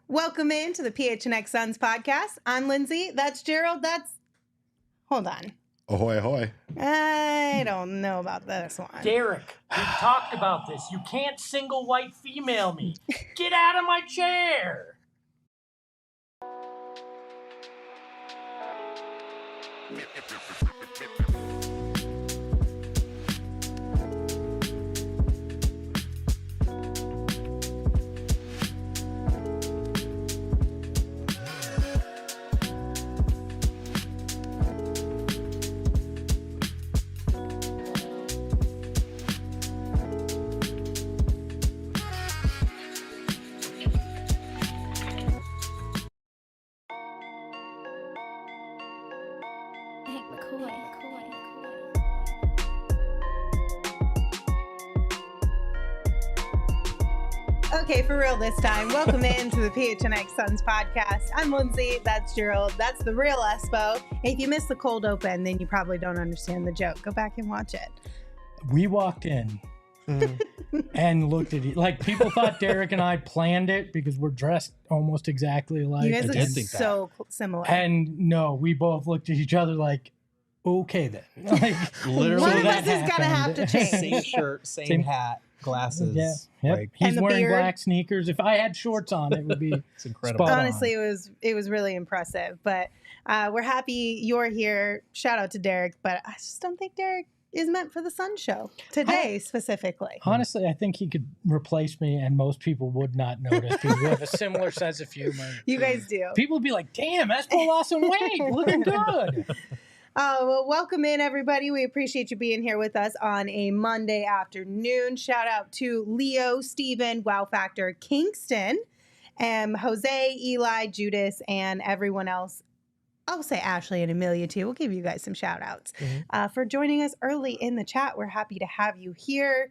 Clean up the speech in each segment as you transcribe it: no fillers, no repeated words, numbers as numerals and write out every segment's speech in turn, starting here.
Welcome in to the PHNX Suns Podcast. I'm Lindsay. That's Gerald. Hold on. Ahoy, ahoy. I don't know about this one. Derek, we talked about this. You can't single white female me. Get out of my chair. Okay, for real this time. Welcome in to the PHNX Suns Podcast. I'm Lindsay. That's Gerald. That's the real Espo. If you missed the cold open, then you probably don't understand the joke. Go back and watch it. We walked in and looked at it. Like, people thought Derek and I planned it because we're dressed almost exactly alike. You guys look so similar. And no, we both looked at each other like, okay then. Like, literally, one of us is going to have to change. Same shirt, same hat, glasses. Yeah. Yep. Like, he's wearing beard. black sneakers. If I had shorts on, it would be it's incredible. Honestly, it was really impressive. But we're happy you're here. Shout out to Derek. But I just don't think Derek is meant for the Sun Show today specifically. Honestly, I think he could replace me and most people would not notice because we have a similar sense of humor. You guys do. People would be like, damn, Espo lost some weight. Looking good. Well, welcome in, everybody. We appreciate you being here with us on a Monday afternoon. Shout out to Leo, Steven, Wow Factor, Kingston, Jose, Eli, Judas, and everyone else. I'll say Ashley and Amelia, too. We'll give you guys some shout outs for joining us early in the chat. We're happy to have you here.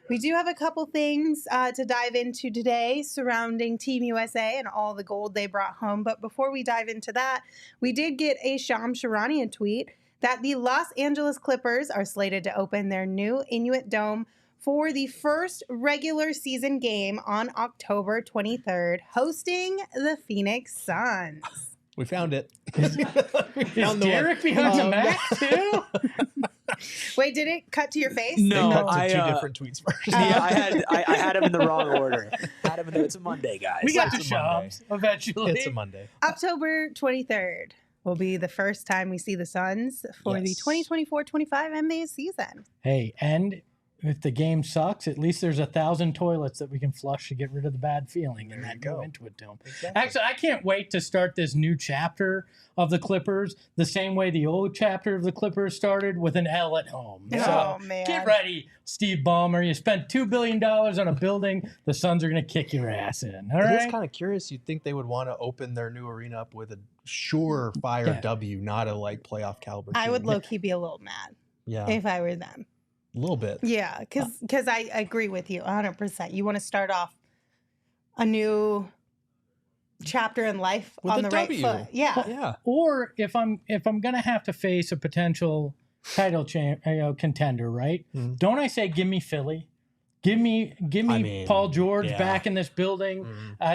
We do have a couple things to dive into today surrounding Team USA and all the gold they brought home. But before we dive into that, we did get a Sham Sharania tweet that the Los Angeles Clippers are slated to open their new Inuit Dome for the first regular season game on October 23rd, hosting the Phoenix Suns. We found it. Is Derek behind the Mac, too? Wait, did it cut to your face? No, cut to two different tweets first. Yeah, I had them in the wrong order. It's a Monday, guys. We got It's the a Shams eventually. It's a Monday. October 23rd will be the first time we see the Suns for the 2024-25 NBA season. Hey, and if the game sucks, at least there's 1,000 toilets that we can flush to get rid of the bad feeling and then go into a dome. Exactly. Actually, I can't wait to start this new chapter of the Clippers the same way the old chapter of the Clippers started, with an L at home. Oh, So man. get ready, Steve Ballmer. You spent $2 billion on a building. The Suns are going to kick your ass in. All It right? is kind of curious. You'd think they would want to open their new arena up with a surefire W, not a playoff caliber team. I would low-key be a little mad if I were them. A little bit. Yeah, because I agree with you 100%. You want to start off a new chapter in life With on a the right W. foot. Yeah. Yeah. Or if I'm gonna have to face a potential contender, right? Mhm. Don't I say give me Philly? Give me Paul George back in this building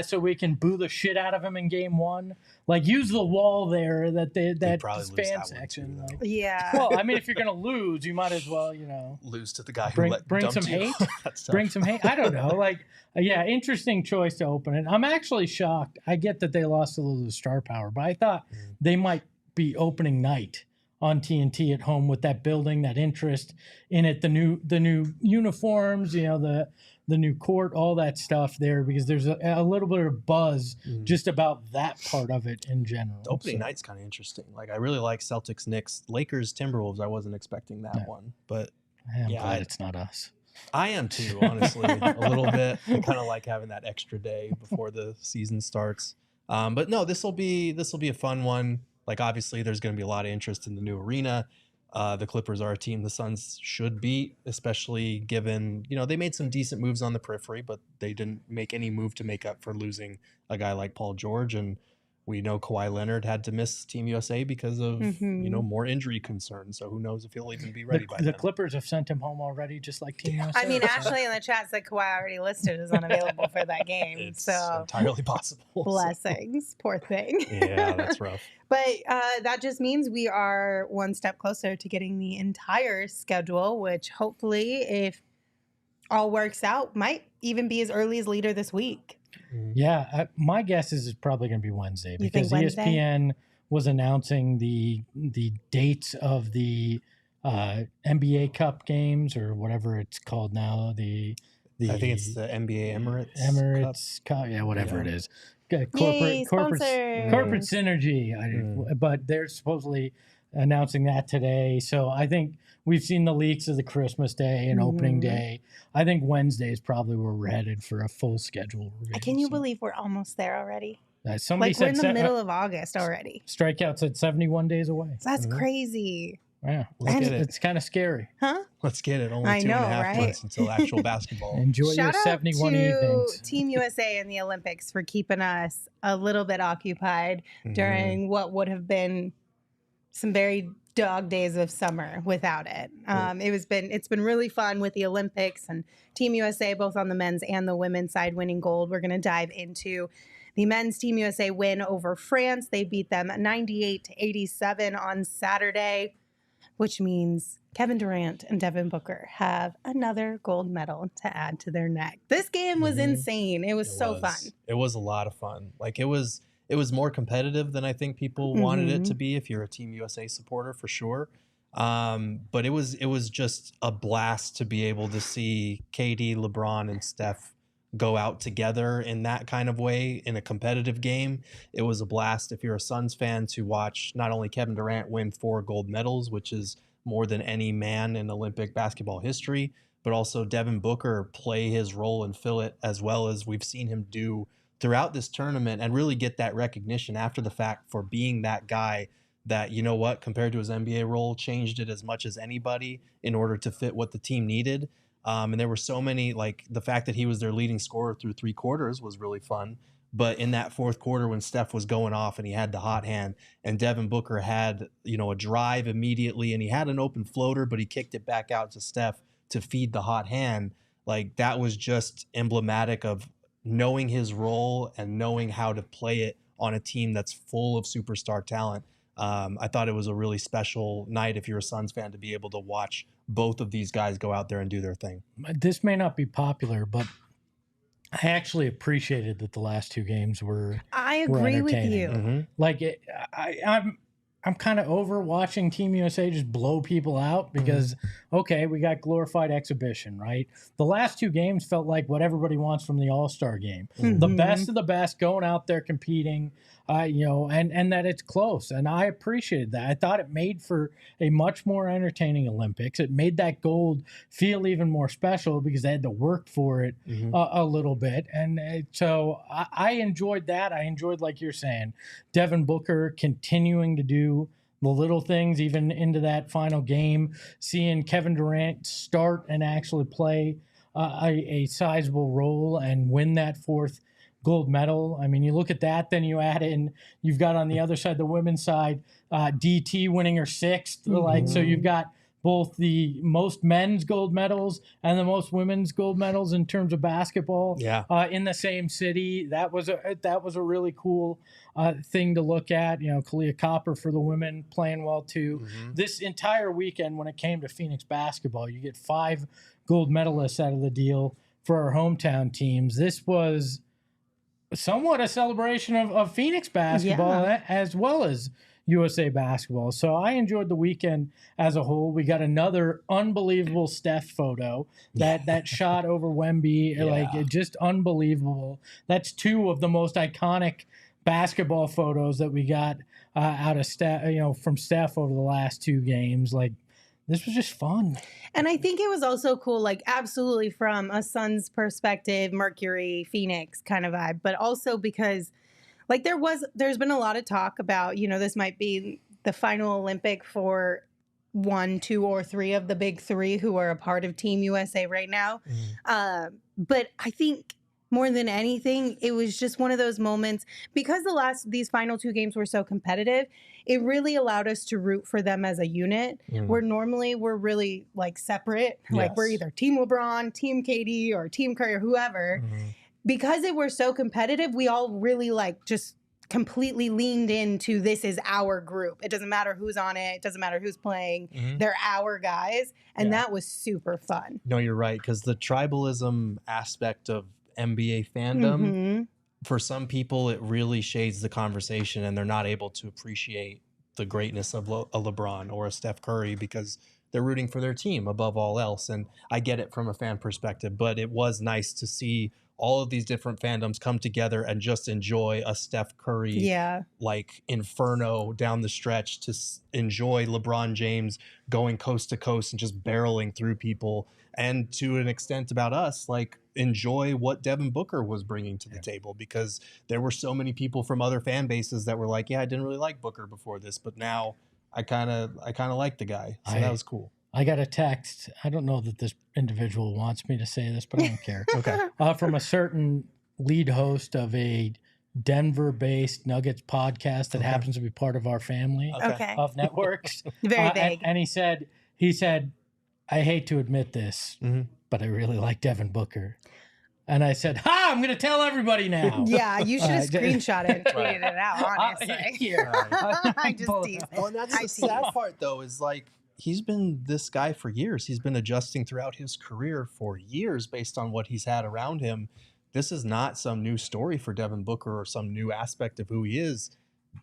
so we can boo the shit out of him in game one. Like, use the wall there that probably lose fan that one section. too, Like, Yeah. well, I mean, if you're gonna lose, you might as well, Lose to the guy who bring dumped some you. hate. That's tough. Bring some hate. I don't know. Like, interesting choice to open it. I'm actually shocked. I get that they lost a little of the star power, but I thought they might be opening night on TNT at home with that building, that interest in it, the new uniforms, the new court, all that stuff there, because there's a little bit of buzz just about that part of it in general. The opening night's kind of interesting. Like, I really like Celtics, Knicks, Lakers, Timberwolves. I wasn't expecting that one, but I'm glad it's not us. I am too, honestly, a little bit. I kind of like having that extra day before the season starts. But no, this will be a fun one. Like, obviously, there's going to be a lot of interest in the new arena. The Clippers are a team the Suns should beat, especially given, they made some decent moves on the periphery, but they didn't make any move to make up for losing a guy like Paul George. And We know Kawhi Leonard had to miss Team USA because of, more injury concerns. So who knows if he'll even be ready by then. The Clippers have sent him home already, just like Team USA. I mean, Ashley in the chat said Kawhi already listed as unavailable for that game. It's so entirely possible. blessings. Poor thing. Yeah, that's rough. But that just means we are one step closer to getting the entire schedule, which hopefully, if all works out, might even be as early as later this week. Yeah, my guess is it's probably going to be Wednesday You because think Wednesday? ESPN was announcing the dates of the NBA Cup games or whatever it's called now. I think it's the NBA Emirates Cup. Yeah, whatever it is. Yay, Corporate synergy. But they're supposedly announcing that today. So I think we've seen the leaks of the Christmas Day and opening day. I think Wednesday is probably where we're headed for a full schedule review. Can you believe we're almost there already? Somebody Like, we're in said the middle of August already. Strikeouts at 71 days away. That's crazy. Yeah, Let's get it. It's kind of scary. Huh? Let's get it. Only I 2.5 know, right? months until actual basketball. Enjoy your Shout out 71 to evenings. Team USA in the Olympics for keeping us a little bit occupied during what would have been some very dog days of summer without it. It's been really fun with the Olympics and Team USA, both on the men's and the women's side, winning gold. We're going to dive into the men's Team USA win over France. They beat them 98-87 on Saturday, which means Kevin Durant and Devin Booker have another gold medal to add to their neck. This game was insane. It was so fun. It was a lot of fun. Like it was more competitive than I think people wanted it to be if you're a Team USA supporter, for sure. But it was just a blast to be able to see KD, LeBron, and Steph go out together in that kind of way in a competitive game. It was a blast if you're a Suns fan to watch not only Kevin Durant win 4 gold medals, which is more than any man in Olympic basketball history, but also Devin Booker play his role and fill it as well as we've seen him do throughout this tournament and really get that recognition after the fact for being that guy that, you know what, compared to his NBA role, changed it as much as anybody in order to fit what the team needed. And there were so many, like the fact that he was their leading scorer through 3 quarters was really fun. But in that 4th quarter when Steph was going off and he had the hot hand and Devin Booker had, a drive immediately and he had an open floater, but he kicked it back out to Steph to feed the hot hand. Like that was just emblematic of knowing his role and knowing how to play it on a team that's full of superstar talent. I thought it was a really special night if you're a Suns fan to be able to watch both of these guys go out there and do their thing. This may not be popular, but I actually appreciated that the last 2 games were I agree with you. Mm-hmm. like I'm kind of over watching Team USA just blow people out because, okay, we got glorified exhibition, right? The last 2 games felt like what everybody wants from the All-Star game. The best of the best going out there competing, and that it's close. And I appreciated that. I thought it made for a much more entertaining Olympics. It made that gold feel even more special because they had to work for it a little bit. And so I enjoyed that. I enjoyed, like you're saying, Devin Booker continuing to do the little things even into that final game, seeing Kevin Durant start and actually play a sizable role and win that 4th gold medal. I mean, you look at that, then you add in, you've got on the other side, the women's side, DT winning her 6th. So you've got both the most men's gold medals and the most women's gold medals in terms of basketball in the same city. That was a really cool thing to look at. Kalia Copper for the women playing well too. This entire weekend, when it came to Phoenix basketball, you get 5 gold medalists out of the deal for our hometown teams. This was somewhat a celebration of Phoenix basketball as well as USA basketball. So I enjoyed the weekend as a whole. We got another unbelievable Steph photo that shot over Wemby, like just unbelievable. That's 2 of the most iconic basketball photos that we got out of Steph, from Steph over the last 2 games. Like this was just fun. And I think it was also cool, like absolutely from a Suns perspective, Mercury, Phoenix kind of vibe, but also because like there's been a lot of talk about, this might be the final Olympic for 1, 2, or 3 of the big 3 who are a part of Team USA right now. But I think more than anything, it was just one of those moments because these final 2 games were so competitive. It really allowed us to root for them as a unit, where normally we're really like separate. Like we're either Team LeBron, Team KD, or Team Curry, or whoever. Because they were so competitive, we all really like just completely leaned into this is our group. It doesn't matter who's on it. It doesn't matter who's playing. They're our guys. And that was super fun. No, you're right. Because the tribalism aspect of NBA fandom, for some people, it really shades the conversation and they're not able to appreciate the greatness of a LeBron or a Steph Curry because they're rooting for their team above all else. And I get it from a fan perspective, but it was nice to see all of these different fandoms come together and just enjoy a Steph Curry like inferno down the stretch, to enjoy LeBron James going coast to coast and just barreling through people, and to an extent about us, like enjoy what Devin Booker was bringing to the table, because there were so many people from other fan bases that were like, yeah, I didn't really like Booker before this, but now I kind of like the guy. So that was cool. I got a text. I don't know that this individual wants me to say this, but I don't care. Okay. From a certain lead host of a Denver-based Nuggets podcast that happens to be part of our family of networks. Very big. And he said, I hate to admit this, but I really like Devin Booker. And I said, I'm going to tell everybody now. Yeah, you should have screenshot it and tweeted it out, honestly. I just teased. Well, and that's the sad part, though, is like, he's been this guy for years. He's been adjusting throughout his career for years based on what he's had around him. This is not some new story for Devin Booker or some new aspect of who he is.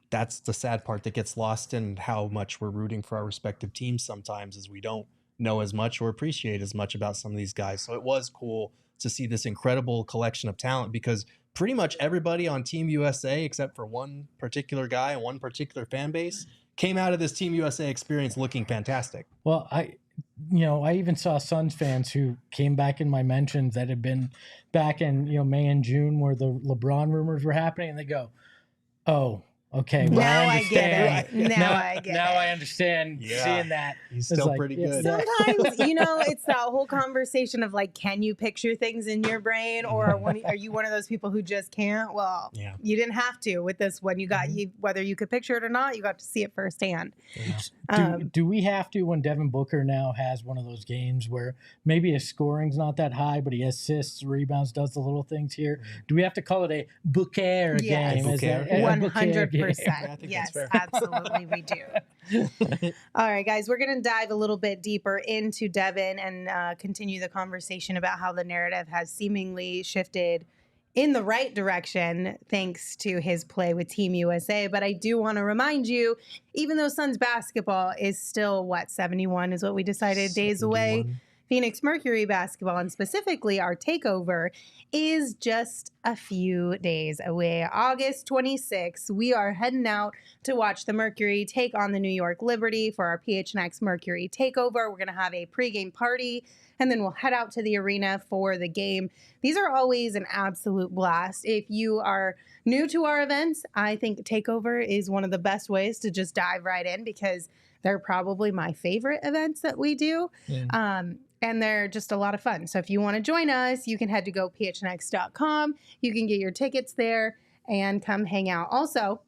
That's the sad part that gets lost in how much we're rooting for our respective teams sometimes, is we don't know as much or appreciate as much about some of these guys. So it was cool to see this incredible collection of talent, because pretty much everybody on Team USA, except for one particular guy and one particular fan base, came out of this Team USA experience looking fantastic. Well, I even saw Suns fans who came back in my mentions that had been back in, May and June where the LeBron rumors were happening, and they go, oh, okay. Well, now I get it. Now I understand seeing that. He's still pretty good. Sometimes, it's that whole conversation of like, can you picture things in your brain, or are you one of those people who just can't? Well, you didn't have to with this one. You got whether you could picture it or not, you got to see it firsthand. Do we have to, when Devin Booker now has one of those games where maybe his scoring's not that high, but he assists, rebounds, does the little things here? Do we have to call it a Booker game? 100%. Yes, absolutely we do. All right, guys, we're going to dive a little bit deeper into Devin and continue the conversation about how the narrative has seemingly shifted in the right direction thanks to his play with Team USA. But I do want to remind you, even though Suns basketball is still, 71 is what we decided, 71 days away, Phoenix Mercury basketball, and specifically our takeover, is just a few days away. August 26th, we are heading out to watch the Mercury take on the New York Liberty for our PHNX Mercury takeover. We're going to have a pregame party, and then we'll head out to the arena for the game. These are always an absolute blast. If you are new to our events, I think takeover is one of the best ways to just dive right in, because they're probably my favorite events that we do. And they're just a lot of fun. So if you want to join us, you can head to gophnx.com. You can get your tickets there and come hang out. Also,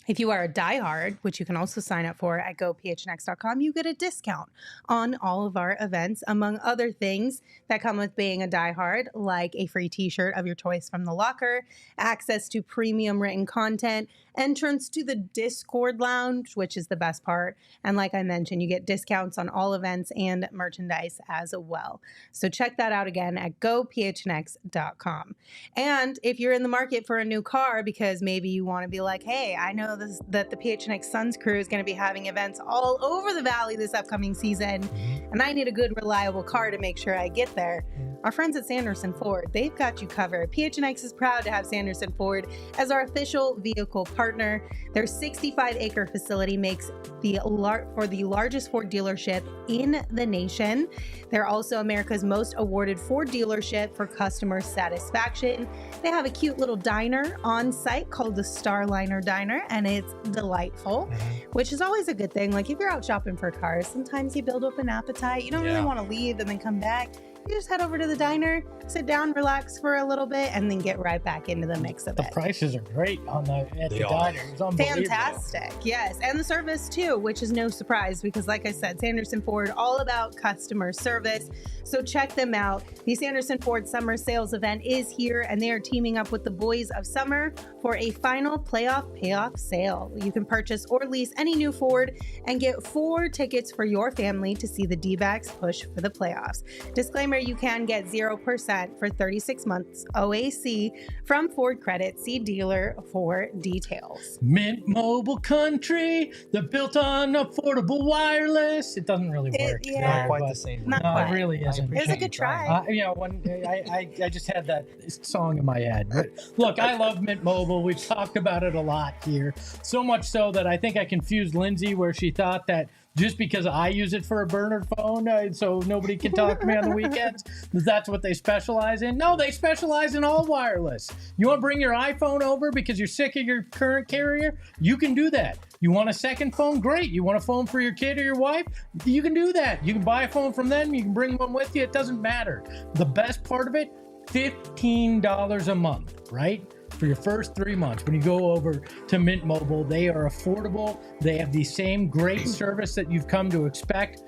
if you are a diehard, which you can also sign up for at gophnx.com, you get a discount on all of our events, among other things that come with being a diehard, like a free t-shirt of your choice from the locker, access to premium written content, entrance to the Discord lounge, which is the best part. And like I mentioned, you get discounts on all events and merchandise as well. So check that out again at gophnx.com. And if you're in the market for a new car, because maybe you want to be like, hey, I know that the PHNX Suns crew is going to be having events all over the valley this upcoming season, and I need a good, reliable car to make sure I get there. Our friends at Sanderson Ford, they've got you covered. PHNX is proud to have Sanderson Ford as our official vehicle partner. Their 65-acre facility makes for the largest Ford dealership in the nation. They're also America's most awarded Ford dealership for customer satisfaction. They have a cute little diner on site called the Starliner Diner, and it's delightful, which is always a good thing. Like if you're out shopping for cars, sometimes you build up an appetite. You don't really want to leave and then come back. you just head over to the diner, sit down, relax for a little bit, and then get right back into the mix of The it. prices are great at the diner. It's unbelievable. Fantastic. Yes. And the service too, which is no surprise because like I said, Sanderson Ford, all about customer service. So check them out. The Sanderson Ford Summer Sales Event is here and they are teaming up with the Boys of Summer for a final playoff payoff sale. You can purchase or lease any new Ford and get 4 tickets for your family to see the D-backs push for the playoffs. Disclaimer, you can get 0% for 36 months OAC from Ford Credit. See dealer for details. Mint Mobile Country, they're built on affordable wireless. It doesn't really work. yeah. Not quite the same. Not No, quite. it really isn't. It was a good try. When I just had that song in my head. But look, I love Mint Mobile. We've talked about it a lot here. So much so that I think I confused Lindsay where she thought that just because I use it for a burner phone, so nobody can talk to me on the weekends, that's what they specialize in. No, they specialize in all wireless. You want to bring your iPhone over because you're sick of your current carrier? You can do that. You want a second phone? Great. You want a phone for your kid or your wife? You can do that. You can buy a phone from them. You can bring one with you. It doesn't matter. The best part of it, $15 a month, right? For your first 3 months. When you go over to Mint Mobile, they are affordable. They have the same great service that you've come to expect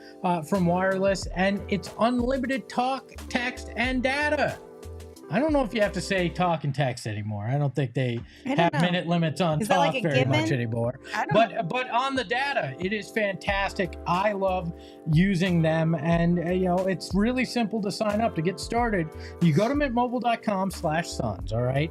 from wireless, and it's unlimited talk, text, and data. I don't know if you have to say talk and text anymore. I don't think they have minute limits on Is that talk like a very given? much anymore. I don't know. But on the data, it is fantastic. I love using them, and it's really simple to sign up. To get started, you go to mintmobile.com/suns. All right,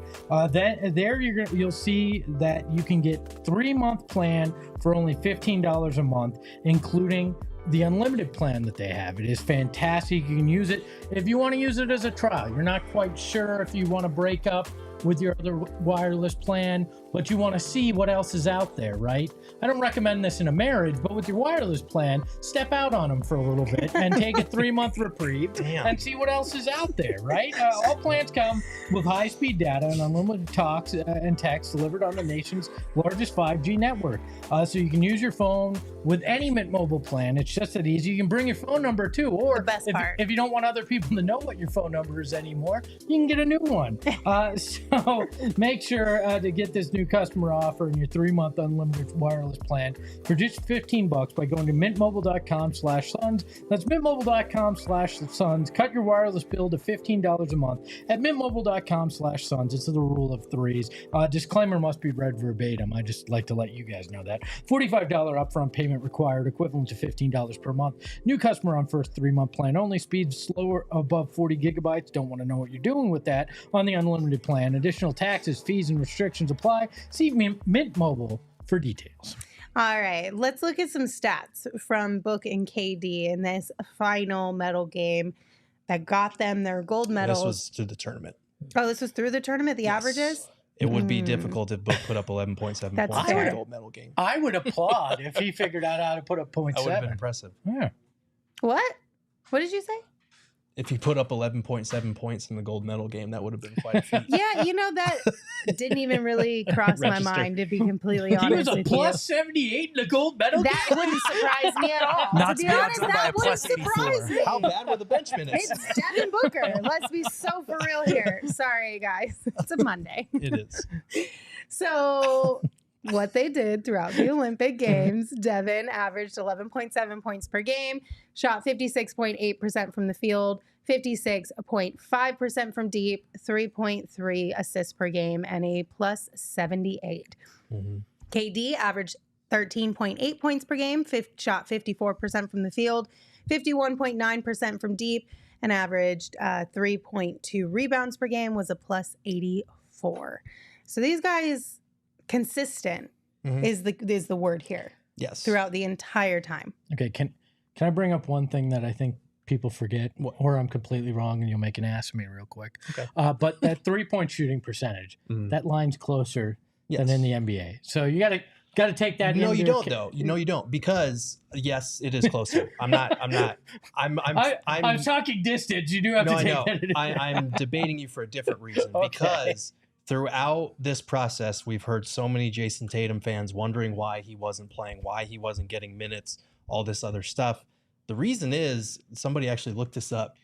then there you'll see that you can get 3-month plan for only $15 a month, including the unlimited plan that they have. It is fantastic. You can use it if you want to use it as a trial. You're not quite sure if you want to break up with your other wireless plan, but you want to see what else is out there, right? I don't recommend this in a marriage, but with your wireless plan, step out on them for a little bit and take a 3-month reprieve and see what else is out there, right? All plans come with high-speed data and unlimited talks and text delivered on the nation's largest 5G network. So you can use your phone with any Mint Mobile plan. It's just that easy. You can bring your phone number too, or The best part. if you don't want other people to know what your phone number is anymore, you can get a new one. So make sure to get this new customer offer and your 3-month unlimited wireless plan for just $15 by going to mintmobile.com/suns. That's mintmobile.com/suns. Cut your wireless bill to $15 a month at mintmobile.com/suns. It's the rule of threes. Disclaimer must be read verbatim. I just like to let you guys know that. $45 upfront payment required, equivalent to $15 per month. New customer on first 3-month plan only. Speeds slower above 40 gigabytes. Don't want to know what you're doing with that on the unlimited plan. Additional taxes, fees, and restrictions apply. See Mint Mobile for details. All right, let's look at some stats from Book and KD in this final medal game that got them their gold medals. This was through the tournament. Oh, this was through the tournament, the Yes. averages? It would be difficult if Book put up 11.7 That's points in fair. the gold medal game. I would applaud if he figured out how to put up That would have been 0.7. impressive. Yeah. What? What did you say? If he put up 11.7 points in the gold medal game, that would have been quite a feat. Yeah, that didn't even really cross my Register. mind, to be completely He honest was a with plus 78 in the gold medal you. That wouldn't surprise me at all. Not to be to be honest, outdone by that a wouldn't plus 84. surprise me. How bad were the bench minutes? It's Devin Booker. Let's be so for real here. Sorry, guys. It's a Monday. It is. So what they did throughout the Olympic Games, Devin averaged 11.7 points per game, shot 56.8% from the field, 56.5% from deep, 3.3 assists per game, and a plus 78. Mm-hmm. KD averaged 13.8 points per game, shot 54% from the field, 51.9% from deep, and averaged 3.2 rebounds per game, was a plus 84. So these guys, consistent is the word here Yes. throughout the entire time. Okay, can I bring up one thing that I think people forget, or I'm completely wrong and you'll make an ass of me real quick. Okay. But that 3-point shooting percentage, that line's closer than in the NBA. So you got to take that. No, into you don't account. though. No, you don't, because yes, it is closer. I'm talking distance. You do have no, to take I know. that into I'm debating you for a different reason. Okay. Because throughout this process, we've heard so many Jason Tatum fans wondering why he wasn't playing, why he wasn't getting minutes, all this other stuff. The reason is, somebody actually looked this up.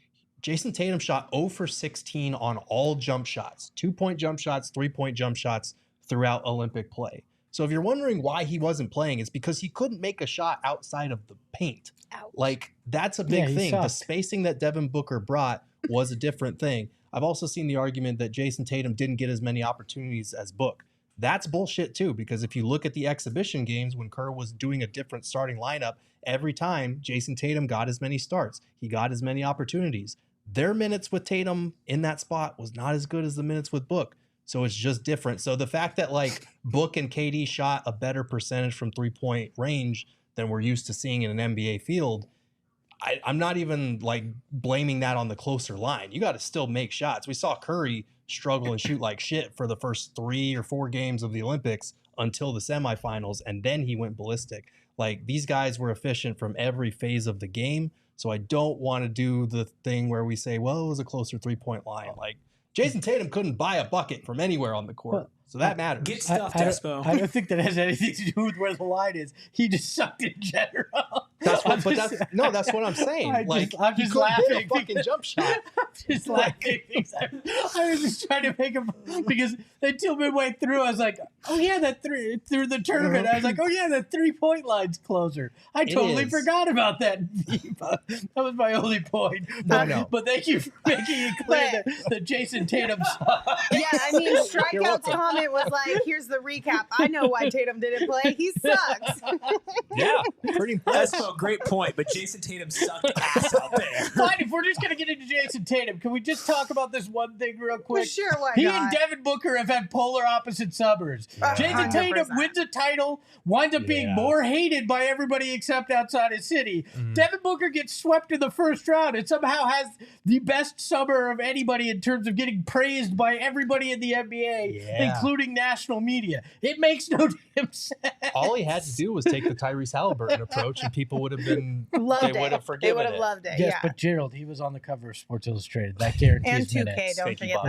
Jason Tatum shot 0 for 16 on all jump shots, 2-point jump shots, 3-point jump shots throughout Olympic play. So if you're wondering why he wasn't playing, it's because he couldn't make a shot outside of the paint. Ouch. Like, that's a big thing. The spacing that Devin Booker brought was a different thing. I've also seen the argument that Jason Tatum didn't get as many opportunities as Book. That's bullshit too, because if you look at the exhibition games when Kerr was doing a different starting lineup, every time Jason Tatum got as many starts, he got as many opportunities. Their minutes with Tatum in that spot was not as good as the minutes with Book. So it's just different. So the fact that like Book and KD shot a better percentage from 3-point range than we're used to seeing in an NBA field, I'm not even like blaming that on the closer line. You got to still make shots. We saw Curry struggle and shoot like shit for the first 3 or 4 games of the Olympics until the semifinals, and then he went ballistic. Like, these guys were efficient from every phase of the game. So I don't want to do the thing where we say, well, it was a closer 3-point line. Like, Jason Tatum couldn't buy a bucket from anywhere on the court. So that matters. Get stuffed, Despo. I don't think that has anything to do with where the line is. He just sucked in general. That's what I'm saying. I'm just laughing. Hit a fucking jump shot. I'm just laughing. I was just trying to make him, because until midway through, I was like, oh yeah, through the tournament, I was like, oh yeah, that 3-point line's closer. I totally forgot about that. That was my only point. But thank you for making it clear that Jason Tatum sucks. Yeah, I mean, Strikeout's comment was like, here's the recap. I know why Tatum didn't play. He sucks. Yeah, pretty much. That's a great point, but Jason Tatum sucked ass out there. Fine, if we're just going to get into Jason Tatum, can we just talk about this one thing real quick? Well, sure, why He not? and Devin Booker have had polar opposite summers. Jason Tatum 100%. wins a title, winds up being more hated by everybody except outside of City. Devin Booker gets swept in the first round and somehow has the best summer of anybody in terms of getting praised by everybody in the NBA, including national media. It makes no damn sense. All he had to do was take the Tyrese Halliburton approach, and people would have been Loved they would have forgiven They would have loved it. Yes, Yeah. but Gerald, he was on the cover of Sports Illustrated. That guarantees And 2K, minutes. don't Thank you, forget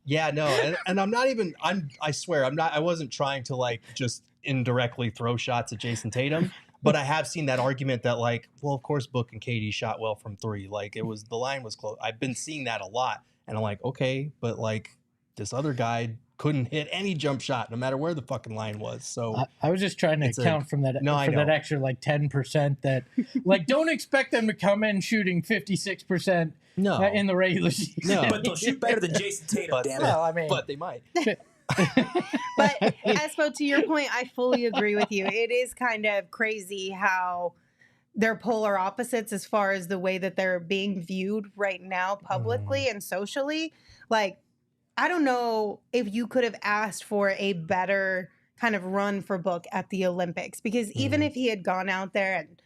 that. And I'm not even, I swear, I wasn't trying to like just indirectly throw shots at Jason Tatum, but I have seen that argument that like, well, of course Book and KD shot well from 3. Like, the line was close. I've been seeing that a lot, and I'm like, okay, but like this other guy couldn't hit any jump shot no matter where the fucking line was. So I was just trying to account from that that extra like 10% that like, don't expect them to come in shooting 56% in the regular season. No. But they'll shoot better than Jason Tatum, damn it. Well, I mean, but they might. But Espo, to your point, I fully agree with you. It is kind of crazy how they're polar opposites as far as the way that they're being viewed right now publicly and socially. Like, I don't know if you could have asked for a better kind of run for Book at the Olympics, because even if he had gone out there and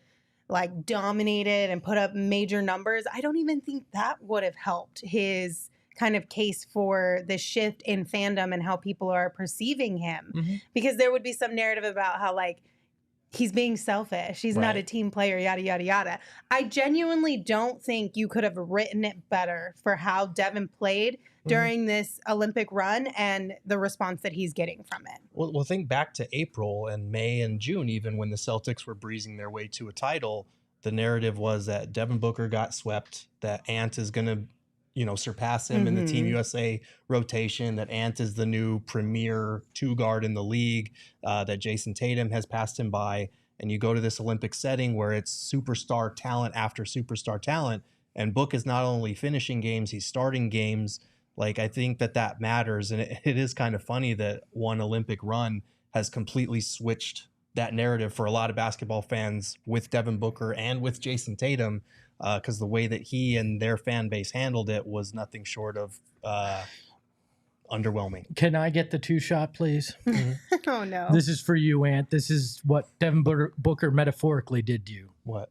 like dominated and put up major numbers, I don't even think that would have helped his kind of case for the shift in fandom and how people are perceiving him. Because there would be some narrative about how like he's being selfish, he's not a team player, yada, yada, yada. I genuinely don't think you could have written it better for how Devin played during this Olympic run and the response that he's getting from it. Well, think back to April and May and June, even when the Celtics were breezing their way to a title, the narrative was that Devin Booker got swept, that Ant is going to, surpass him in the Team USA rotation, that Ant is the new premier 2-guard in the league, that Jason Tatum has passed him by. And you go to this Olympic setting where it's superstar talent after superstar talent, and Book is not only finishing games, he's starting games. Like, I think that matters. And it is kind of funny that one Olympic run has completely switched that narrative for a lot of basketball fans with Devin Booker and with Jason Tatum, because the way that he and their fan base handled it was nothing short of underwhelming. Can I get the 2-shot, please? Oh, no. This is for you, Ant. This is what Devin Booker metaphorically did to you. What?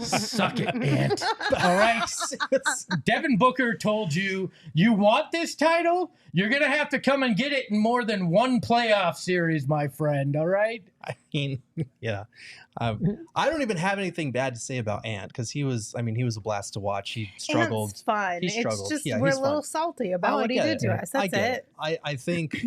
Suck it, Ant. All right. Devin Booker told you, you want this title? You're going to have to come and get it in more than one playoff series, my friend. All right? I mean, yeah. I don't even have anything bad to say about Ant, because he was a blast to watch. He struggled. It's fun. He struggled. It's just we're a little salty about what he did to us. That's it. I think,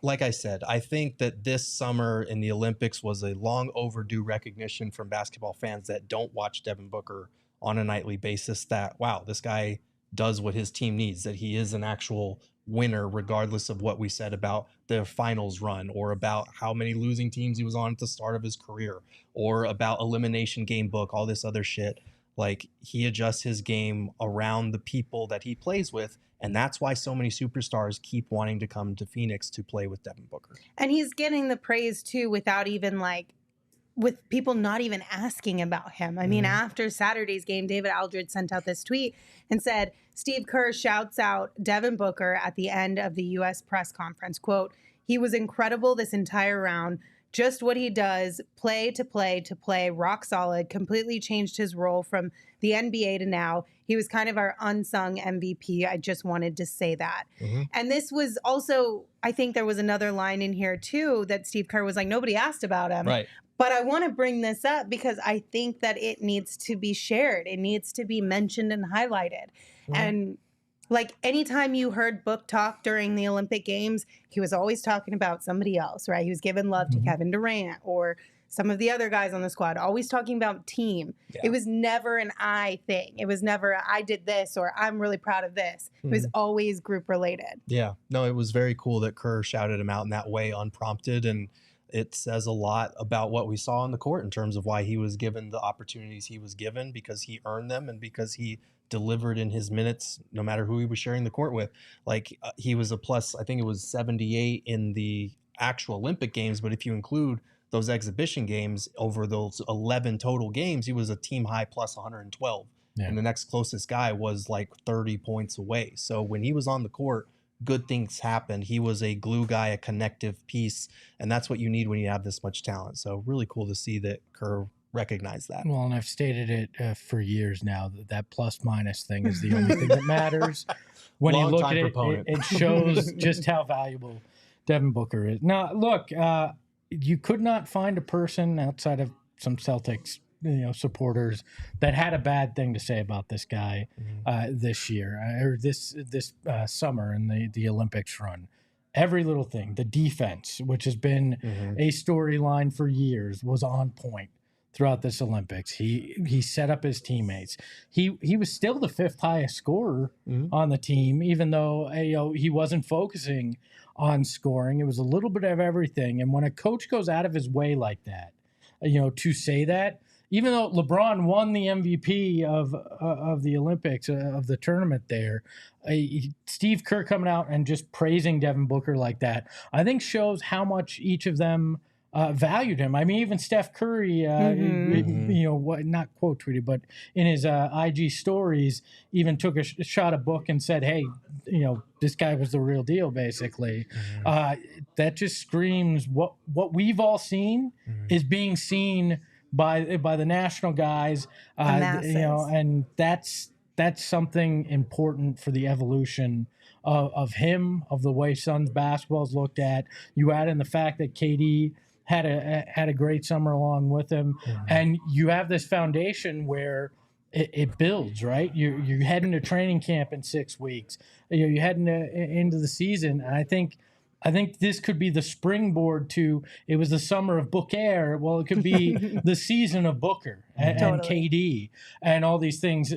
like I said, I think that this summer in the Olympics was a long overdue recognition from basketball fans that don't watch Devin Booker on a nightly basis that, wow, this guy does what his team needs, that he is an actual winner, regardless of what we said about the finals run or about how many losing teams he was on at the start of his career or about elimination game book, all this other shit. Like, he adjusts his game around the people that he plays with. And that's why so many superstars keep wanting to come to Phoenix to play with Devin Booker. And he's getting the praise too without even with people not even asking about him. I mean, after Saturday's game, David Aldridge sent out this tweet and said, Steve Kerr shouts out Devin Booker at the end of the U.S. press conference. Quote, "He was incredible this entire round. Just what he does, play to play to play, rock solid, completely changed his role from the NBA to now. He was kind of our unsung MVP. I just wanted to say that." And this was also, I think there was another line in here too that Steve Kerr was like, nobody asked about him. Right. But I want to bring this up because I think that it needs to be shared. It needs to be mentioned and highlighted. And like anytime you heard Book talk during the Olympic Games, he was always talking about somebody else, right? He was giving love to Kevin Durant or some of the other guys on the squad, always talking about team. Yeah. It was never an I thing. It was never I did this or I'm really proud of this. It was always group related. Yeah. No, it was very cool that Kerr shouted him out in that way, unprompted. And it says a lot about what we saw on the court in terms of why he was given the opportunities he was given, because he earned them and because he delivered in his minutes, no matter who he was sharing the court with. Like he was a plus, I think it was 78 in the actual Olympic Games, but if you include those exhibition games over those 11 total games, he was a team high plus 112. Yeah. And the next closest guy was like 30 points away. So when he was on the court, good things happened. He was a glue guy, a connective piece, and that's what you need when you have this much talent. So really cool to see that Kerr recognized that. Well, and I've stated it for years now that plus minus thing is the only thing that matters. When you look at it, it shows just how valuable Devin Booker is. Now, look, you could not find a person outside of some Celtics supporters that had a bad thing to say about this guy this year or this summer in the Olympics run. Every little thing, the defense, which has been a storyline for years, was on point throughout this Olympics. He set up his teammates. He was still the fifth highest scorer on the team, even though he wasn't focusing on scoring. It was a little bit of everything. And when a coach goes out of his way like that, to say that, even though LeBron won the MVP of the Olympics, of the tournament there, Steve Kerr coming out and just praising Devin Booker like that, I think shows how much each of them valued him. I mean, even Steph Curry, not quote tweeted, but in his IG stories, even took a shot of Book and said, "Hey, this guy was the real deal." Basically, that just screams what we've all seen is being seen by the national guys, and that's something important for the evolution of him, of the way Suns basketball is looked at. You add in the fact that KD had a great summer along with him, and you have this foundation where it builds, right? You're heading to training camp in 6 weeks. You're heading into the season, and I think this could be the springboard to, it was the summer of Booker. Well, it could be the season of Booker and KD and all these things,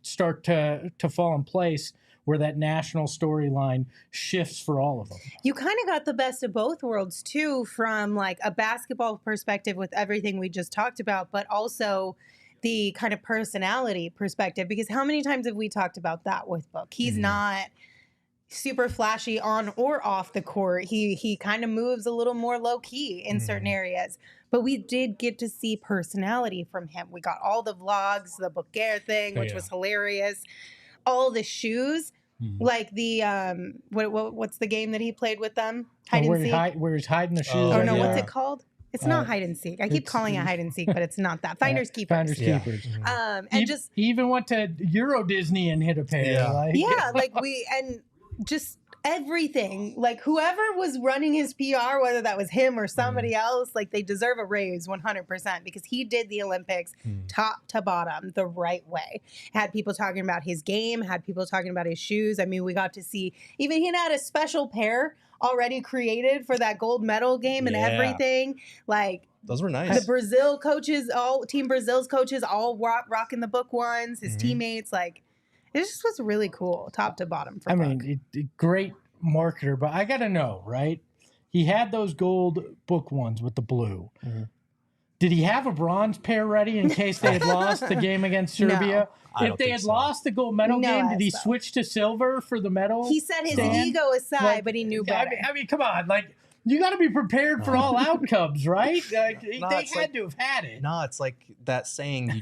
start to fall in place where that national storyline shifts for all of them. You kind of got the best of both worlds too, from like a basketball perspective with everything we just talked about, but also the kind of personality perspective, because how many times have we talked about that with Book? He's not super flashy on or off the court. He kind of moves a little more low key in certain areas, but we did get to see personality from him. We got all the vlogs, the Booker thing, which was hilarious. All the shoes, like the what's the game that he played with them? Hide and seek. Where he's hiding the shoes. What's it called? It's not hide and seek. I keep calling it hide and seek, but it's not that. Finders keepers. Finders keepers. And he even went to Euro Disney and hit a pair. Just everything, like whoever was running his PR, whether that was him or somebody else, like they deserve a raise 100%, because he did the Olympics top to bottom the right way. Had people talking about his game, had people talking about his shoes. I mean, we got to see, even he had a special pair already created for that gold medal game and everything. Like, Those were The nice. Brazil coaches, Team Brazil's coaches, all rocking the book ones. His teammates, like, it just was really cool, top to bottom. For I Book. mean, great marketer, but I got to know, right? He had those gold book ones with the blue. Did he have a bronze pair ready in case they had lost the game against Serbia? I If don't they think had so. lost the gold medal No, game, did he so. switch to silver for the medal? He set his stand? ego aside, Like, but he knew better. I mean, come on, like you got to be prepared for all outcomes, right? Like, No, they it's had like- to have had it. No, it's like that saying: you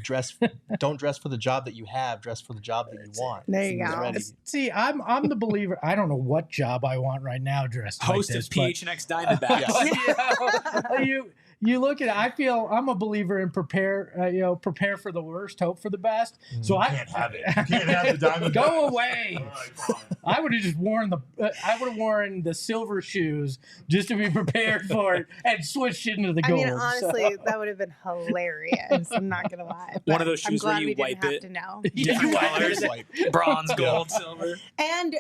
don't dress for the job that you have, dress for the job that you want. There you He was go. ready. See, I'm the believer. I don't know what job I want right now dressed Host like of this, but- PHNX Diamondbacks. you look at it, I feel I'm a believer in prepare for the worst, hope for the best. So I Can't have it. You can't have the Diamondbacks. Go away. All right, fine. I would have just worn the silver shoes just to be prepared for it and switched into the I gold. mean, honestly, that would have been hilarious. I'm not gonna lie. One But of those I'm shoes where glad you we wipe didn't it. have to know. Different You colors, Like, bronze, gold, silver. And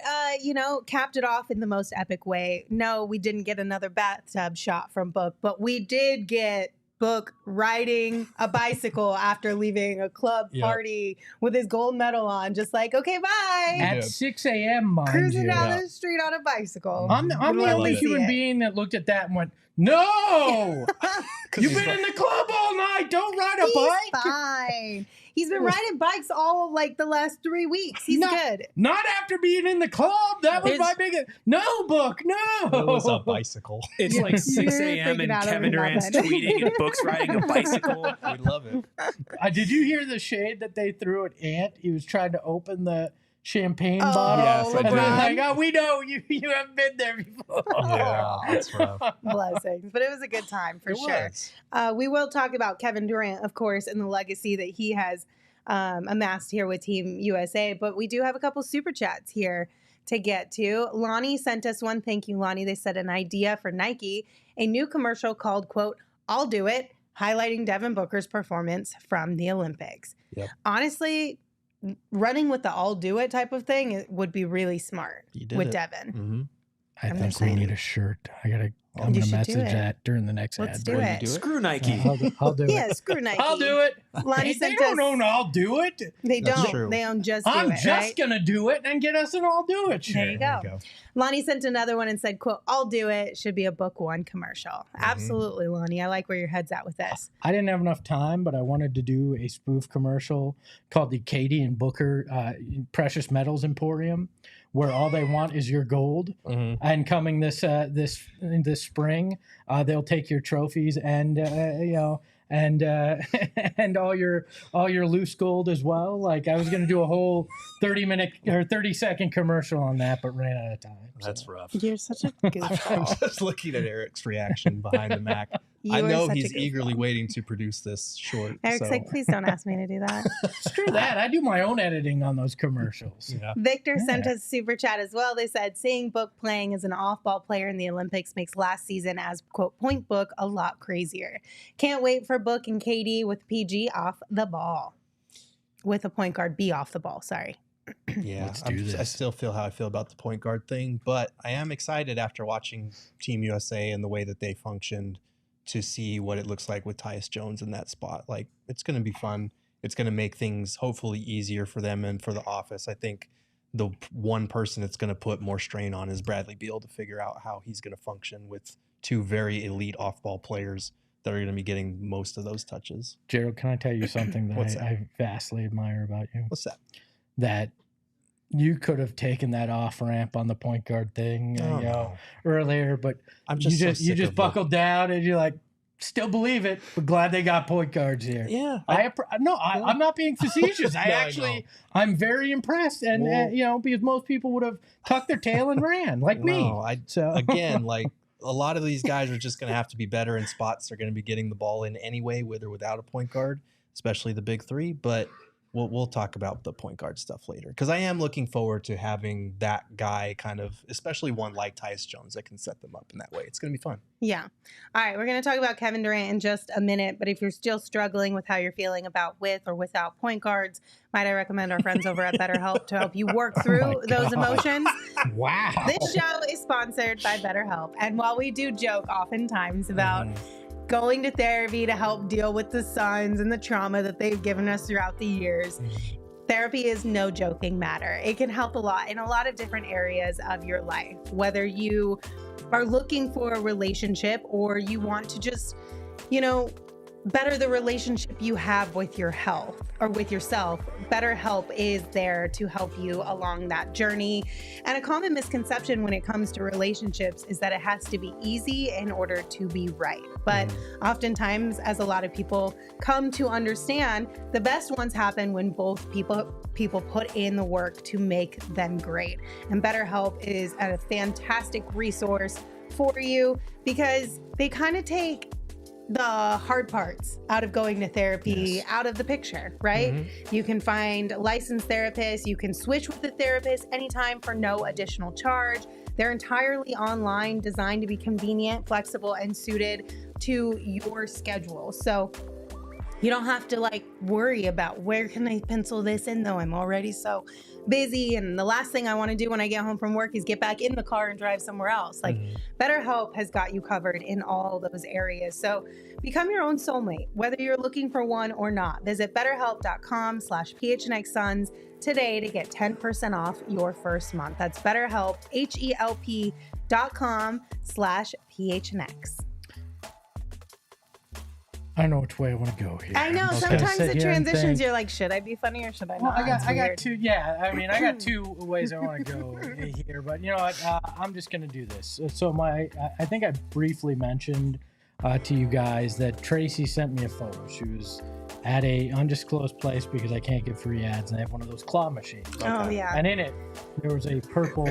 capped it off in the most epic way. No, we didn't get another bathtub shot from Book, but we did get Book riding a bicycle after leaving a club Yep. party with his gold medal on, just like, okay, bye. At Yeah. 6 a.m., mind Cruising you. down Yeah. the street on a bicycle. I'm the Would only love to see human it. being that looked at that and went, "No, you've been in the club all night. Don't ride a He's bike." fine. He's been riding bikes all like the last 3 weeks. He's No. good. Not after being in the club. That was His- my biggest. No, Book. No. it was a bicycle. It's like 6 You're a.m. and freaking out over Kevin Durant's nothing. tweeting and Book's riding a bicycle. We love it. Did you hear the shade that they threw at Ant? He was trying to open the champagne Oh, bottle. Yes, I and did. they're like, "Oh, we know you haven't been there before." Yeah, that's rough. Blessings. But it was a good time for It sure. was. We will talk about Kevin Durant, of course, and the legacy that he has amassed here with Team USA. But we do have a couple super chats here to get to. Lonnie sent us one. Thank you, Lonnie. They said an idea for Nike, a new commercial called, quote, "I'll do it," highlighting Devin Booker's performance from the Olympics. Yep. Honestly, running with the "I'll do it" type of thing would be really smart You did with it. Devin. Mm-hmm. I I'm think just we saying. need a shirt. I'm You gonna should do message it. that during the next Let's ad. do Will you it. do it? Screw Nike. I'll do it. Yeah, screw Nike. I'll do it. Lonnie They sent don't us. own I'll do it. They That's don't. true. They own Just Do I'm It, just right? gonna do it and get us an I'll do it shirt. There you go. Lonnie sent another one and said, quote, "I'll do it" should be a Book One commercial. Absolutely, Lonnie. I like where your head's at with this. I didn't have enough time, but I wanted to do a spoof commercial called the Katie and Booker Precious Metals Emporium, where all they want is your gold. Mm-hmm. And coming this spring, they'll take your trophies and and all your loose gold as well. Like I was gonna do a whole 30-minute or 30-second commercial on that, but ran out of time. That's rough. You're such a I'm goofball. just looking at Eric's reaction behind the Mac. I You are know such a he's eagerly goofball. waiting to produce this short. Eric's so. like, please don't ask me to do that. Screw that. I do my own editing on those commercials. Yeah. Victor sent Yeah. us a super chat as well. They said, seeing Book playing as an off-ball player in the Olympics makes last season as, quote, point Book a lot crazier. Can't wait for Book and KD with PG off the ball. With a point guard be off the ball, sorry. Yeah, Let's do I this. still feel how I feel about the point guard thing, but I am excited after watching Team USA and the way that they functioned to see what it looks like with Tyus Jones in that spot. Like, it's going to be fun. It's going to make things hopefully easier for them and for the office. I think the one person it's going to put more strain on is Bradley Beal to figure out how he's going to function with two very elite off-ball players that are going to be getting most of those touches. Gerald, can I tell you something What's that that? I vastly admire about you? What's that? That you could have taken that off ramp on the point guard thing earlier, but I'm you just so just sick of the- buckled down and you're like, still believe it, but glad they got point guards here. Yeah, I'm not being facetious. I'm very impressed, and Well- because most people would have tucked their tail and ran like me. No, So again, like a lot of these guys are just going to have to be better in spots. They're going to be getting the ball in anyway, with or without a point guard, especially the big three. But we'll talk about the point guard stuff later, because I am looking forward to having that guy kind of, especially one like Tyus Jones that can set them up in that way. It's going to be fun. Yeah. All right. We're going to talk about Kevin Durant in just a minute. But if you're still struggling with how you're feeling about with or without point guards, might I recommend our friends over at BetterHelp to help you work through those emotions. wow. This show is sponsored by BetterHelp. And while we do joke oftentimes about going to therapy to help deal with the Suns and the trauma that they've given us throughout the years. Therapy is no joking matter. It can help a lot in a lot of different areas of your life, whether you are looking for a relationship or you want to just, better the relationship you have with your health or with yourself. BetterHelp is there to help you along that journey. And a common misconception when it comes to relationships is that it has to be easy in order to be right. But oftentimes, as a lot of people come to understand, the best ones happen when both people put in the work to make them great. And BetterHelp is a fantastic resource for you because they kind of take the hard parts out of going to therapy out of the picture, right? You can find licensed therapists. You can switch with the therapist anytime for no additional charge. They're entirely online, designed to be convenient, flexible, and suited to your schedule. So you don't have to worry about where can I pencil this in though I'm already so busy. And the last thing I want to do when I get home from work is get back in the car and drive somewhere else. BetterHelp has got you covered in all those areas. So become your own soulmate, whether you're looking for one or not. Visit betterhelp.com/PHNX Suns today to get 10% off your first month. That's BetterHelp, HELP.com/PHNX. I know which way I want to go here. I know. Sometimes the transitions, you're like, should I be funny or should I not? I got two. Yeah, I got two ways I want to go here, but you know what? I'm just gonna do this. So I think I briefly mentioned to you guys that Tracy sent me a photo. She was at a undisclosed place because I can't get free ads, and I have one of those claw machines. Oh yeah. And in it, there was a purple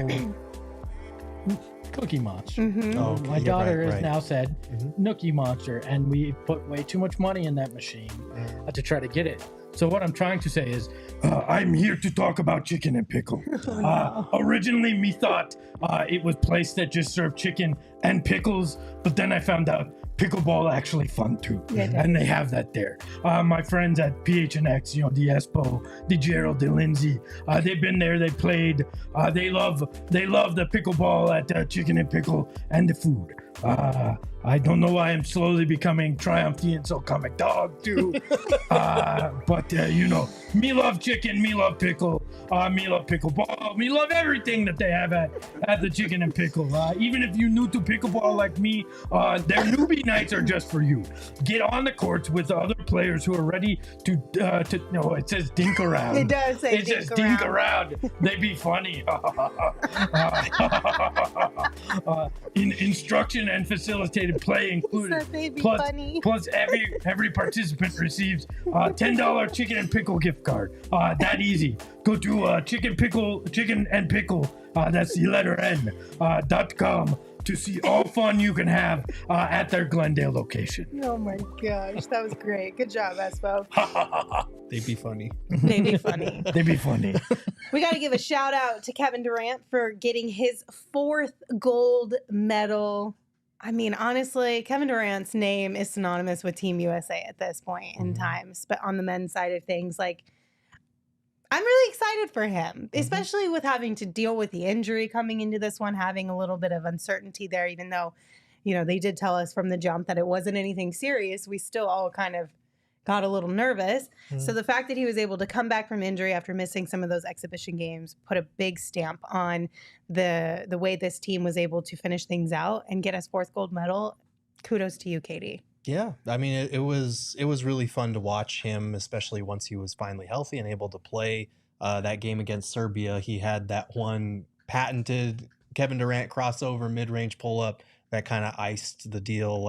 Cookie Monster. Okay, My daughter has right. now said Nookie Monster, and we put way too much money in that machine to try to get it. So what I'm trying to say is, I'm here to talk about chicken and pickle. Originally, me thought it was a place that just served chicken and pickles, but then I found out pickleball actually fun too, and they have that there. My friends at PHNX, the Espo, the Gerald, the Lindsay, they've been there. They played. They love the pickleball at Chicken and Pickle and the food. I don't know why I'm slowly becoming triumphant so comic dog too. But me love chicken, me love pickle, me love pickleball, me love everything that they have at the Chicken and Pickle. Even if you're new to pickleball like me, their newbie nights are just for you. Get on the courts with other players who are ready to no, it says dink around. It does say it says dink around. They be funny. Instruction and facilitated play included. Plus every participant receives a $10 Chicken and Pickle gift card. That easy. Go to Chicken and Pickle. That's the letter N. .com to see all fun you can have at their Glendale location. Oh my gosh, that was great. Good job, Espo. They'd be funny. They'd be funny. They'd be funny. We got to give a shout out to Kevin Durant for getting his 4th gold medal. I mean, honestly, Kevin Durant's name is synonymous with Team USA at this point in time. But on the men's side of things, I'm really excited for him, especially with having to deal with the injury coming into this one, having a little bit of uncertainty there, even though, they did tell us from the jump that it wasn't anything serious. We still all kind of got a little nervous. So the fact that he was able to come back from injury after missing some of those exhibition games put a big stamp on the way this team was able to finish things out and get us 4th gold medal. Kudos to you, Katie. Yeah, I mean, it was really fun to watch him, especially once he was finally healthy and able to play that game against Serbia. He had that one patented Kevin Durant crossover mid-range pull-up that kind of iced the deal.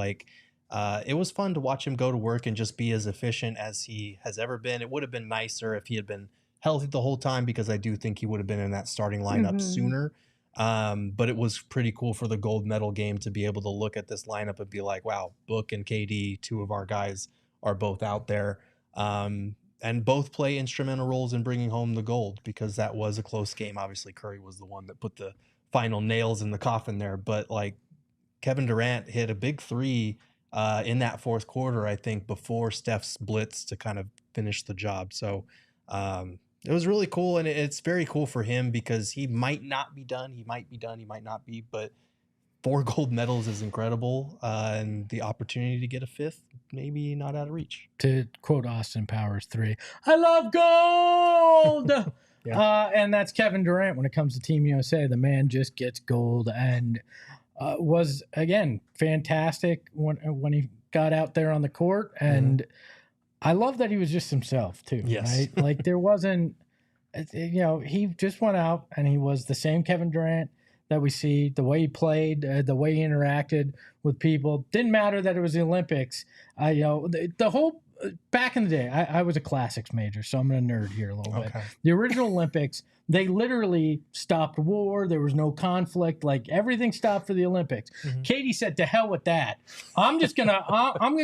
It was fun to watch him go to work and just be as efficient as he has ever been. It would have been nicer if he had been healthy the whole time, because I do think he would have been in that starting lineup sooner. But it was pretty cool for the gold medal game to be able to look at this lineup and be like, wow, Book and KD, 2 of our guys, are both out there. And both play instrumental roles in bringing home the gold, because that was a close game. Obviously, Curry was the one that put the final nails in the coffin there. But Kevin Durant hit a big 3 in that 4th quarter, I think, before Steph's blitz to kind of finish the job. So it was really cool, and it's very cool for him because he might not be done. He might be done. He might not be. But 4 gold medals is incredible, and the opportunity to get a 5th, maybe not out of reach. To quote Austin Powers 3, I love gold. And that's Kevin Durant when it comes to Team USA. The man just gets gold, and was, again, fantastic when he got out there on the court. And I love that he was just himself too. Yes. Right? Like there wasn't, he just went out and he was the same Kevin Durant that we see, the way he played, the way he interacted with people. Didn't matter that it was the Olympics. The whole, back in the day, I was a classics major, so I'm going to nerd here a little bit. The original Olympics, they literally stopped war. There was no conflict. Like everything stopped for the Olympics. Katie said, "To hell with that. I'm just gonna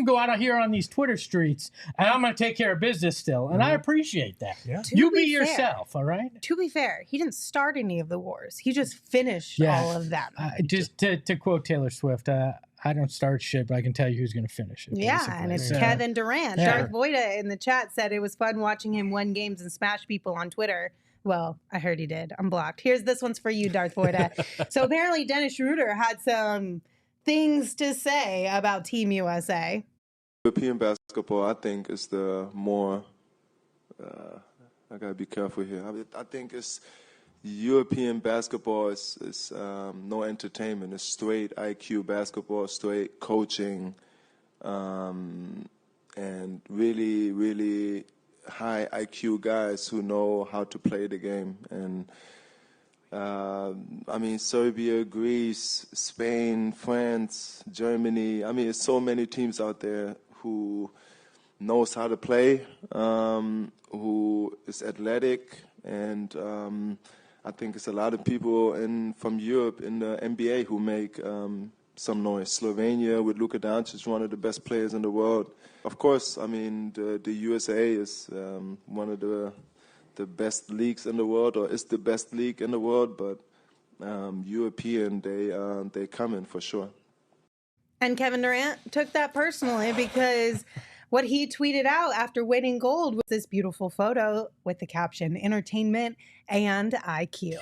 go out here on these Twitter streets, and I'm gonna take care of business still." And I appreciate that. Yeah. You be yourself, all right? To be fair, he didn't start any of the wars. He just finished all of them. Just to quote Taylor Swift, I don't start shit, but I can tell you who's going to finish it. Yeah, basically. and it's Kevin Durant. Darth Voida in the chat said it was fun watching him win games and smash people on Twitter. Well, I heard he did. I'm blocked. Here's this one's for you, Darth Voida. So apparently Dennis Schroeder had some things to say about Team USA. European basketball, I think, is the more, I got to be careful here. I think it's European basketball is no entertainment. It's straight IQ basketball, straight coaching, and really, really high IQ guys who know how to play the game. And Serbia, Greece, Spain, France, Germany. There's so many teams out there who knows how to play, who is athletic, and I think it's a lot of people from Europe in the NBA who make some noise. Slovenia with Luka Doncic, one of the best players in the world. Of course, the USA is one of the best leagues in the world, or is the best league in the world. But European, they come in for sure. And Kevin Durant took that personally because what he tweeted out after winning gold was this beautiful photo with the caption, "Entertainment and IQ."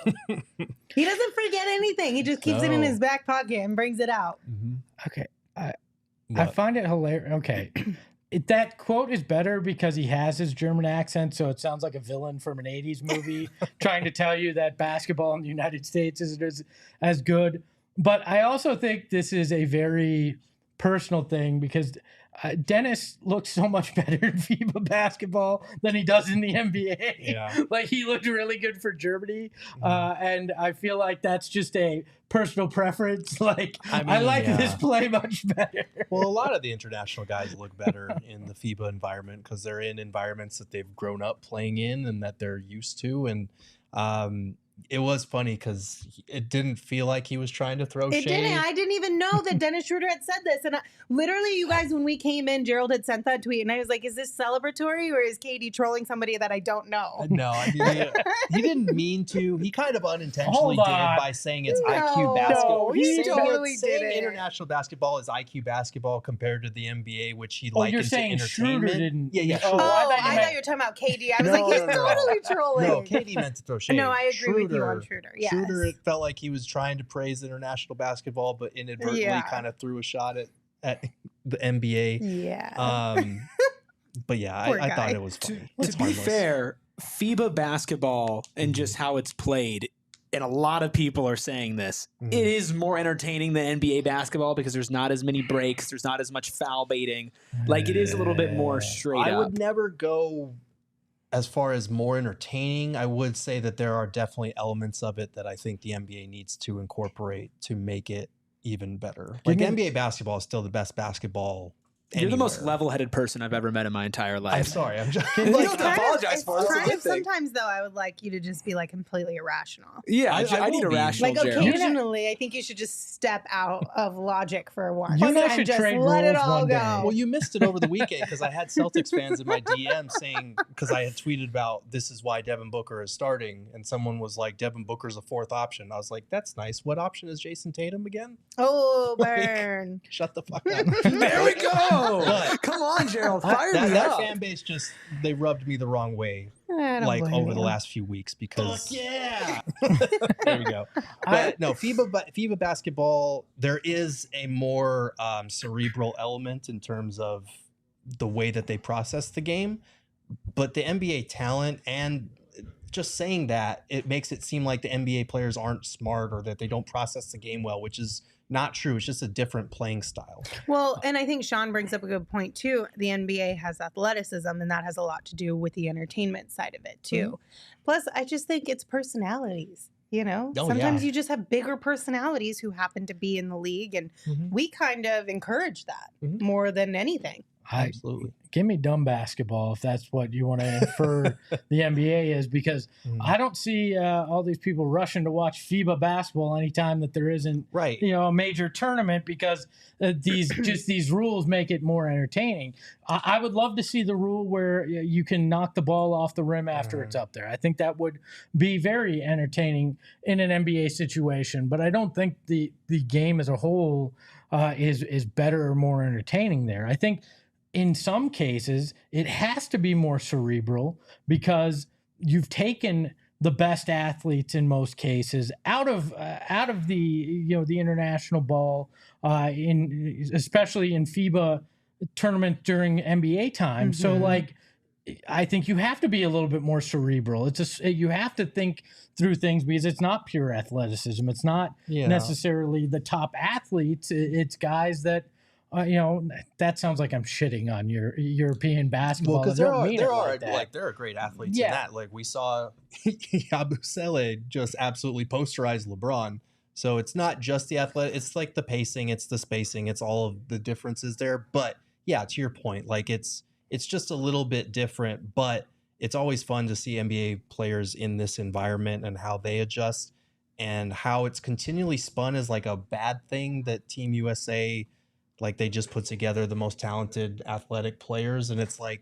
He doesn't forget anything. He just keeps it in his back pocket and brings it out. Okay. I find it hilarious. Okay. That quote is better because he has his German accent, so it sounds like a villain from an 80s movie trying to tell you that basketball in the United States isn't as good. But I also think this is a very personal thing because Dennis looks so much better in FIBA basketball than he does in the NBA. Yeah. Like he looked really good for Germany. And I feel like that's just a personal preference. Like I like this play much better. Well, a lot of the international guys look better in the FIBA environment because they're in environments that they've grown up playing in and that they're used to. And it was funny because it didn't feel like he was trying to throw shade. It didn't. I didn't even know that Dennis Schroeder had said this. And literally, you guys, when we came in, Gerald had sent that tweet. And I was like, is this celebratory or is Katie trolling somebody that I don't know? No, he didn't mean to. He kind of unintentionally did by saying it's IQ basketball. No, he totally did it. International basketball is IQ basketball compared to the NBA, which he you're likens to saying entertainment. Schroeder didn't. Yeah. Oh, I thought you were talking about Katie. I was like, he's totally trolling. No, Katie meant to throw shade. No, I agree with you on Schroeder. Yes. Schroeder, it felt like he was trying to praise international basketball, but inadvertently kind of threw a shot at the NBA. Yeah. But yeah, I thought it was funny. To be fair, FIBA basketball and just how it's played, and a lot of people are saying this, it is more entertaining than NBA basketball because there's not as many breaks, there's not as much foul baiting. Like it is a little bit more straight up. I would never go as far as more entertaining. I would say that there are definitely elements of it that I think the NBA needs to incorporate to make it even better. Like NBA basketball is still the best basketball You're the most level-headed person I've ever met in my entire life. I'm sorry. I'm just you don't have to apologize for it. Sometimes, though, I would like you to just be like completely irrational. Yeah, I need a rational. Like occasionally, I think you should just step out of logic for a while. You and I should trade let it rules all one go. day. Well, you missed it over the weekend because I had Celtics fans in my DM saying, because I had tweeted about this is why Devin Booker is starting, and someone was like, Devin Booker's a fourth option. I was like, that's nice. What option is Jason Tatum again? Oh, burn. Shut the fuck up. There we go. Come on, Gerald. Fire me that up. fan base just, they rubbed me the wrong way. don't like blame over the you. last few weeks because yeah. there we go. But no, FIBA basketball, there is a more cerebral element in terms of the way that they process the game. But the NBA talent and just saying that, it makes it seem like the NBA players aren't smart or that they don't process the game well, which is not true. It's just a different playing style. Well, and I think Sean brings up a good point too. The NBA has athleticism, and that has a lot to do with the entertainment side of it too. Plus, I just think it's personalities. You know, Oh, sometimes yeah. you just have bigger personalities who happen to be in the league, and we kind of encourage that more than anything. Absolutely. Give me dumb basketball if that's what you want to infer the NBA is, because I don't see all these people rushing to watch FIBA basketball anytime that there isn't, Right. a major tournament, because these rules make it more entertaining. I would love to see the rule where you can knock the ball off the rim after it's up there. I think that would be very entertaining in an NBA situation, but I don't think the game as a whole is better or more entertaining there. I think in some cases, it has to be more cerebral because you've taken the best athletes in most cases out of the the international ball, especially in FIBA tournament during NBA time. So like, I think you have to be a little bit more cerebral. It's just you have to think through things because it's not pure athleticism. It's not necessarily the top athletes. It's guys that. That sounds like I'm shitting on your European basketball. Well, because I don't mean it like that. there are great athletes in that. Like we saw Yabusele just absolutely posterize LeBron. So it's not just the athletic, it's like the pacing, it's the spacing, it's all of the differences there. But yeah, to your point, like it's just a little bit different, but it's always fun to see NBA players in this environment and how they adjust and how it's continually spun as like a bad thing that Team USA, like they just put together the most talented athletic players, and it's like,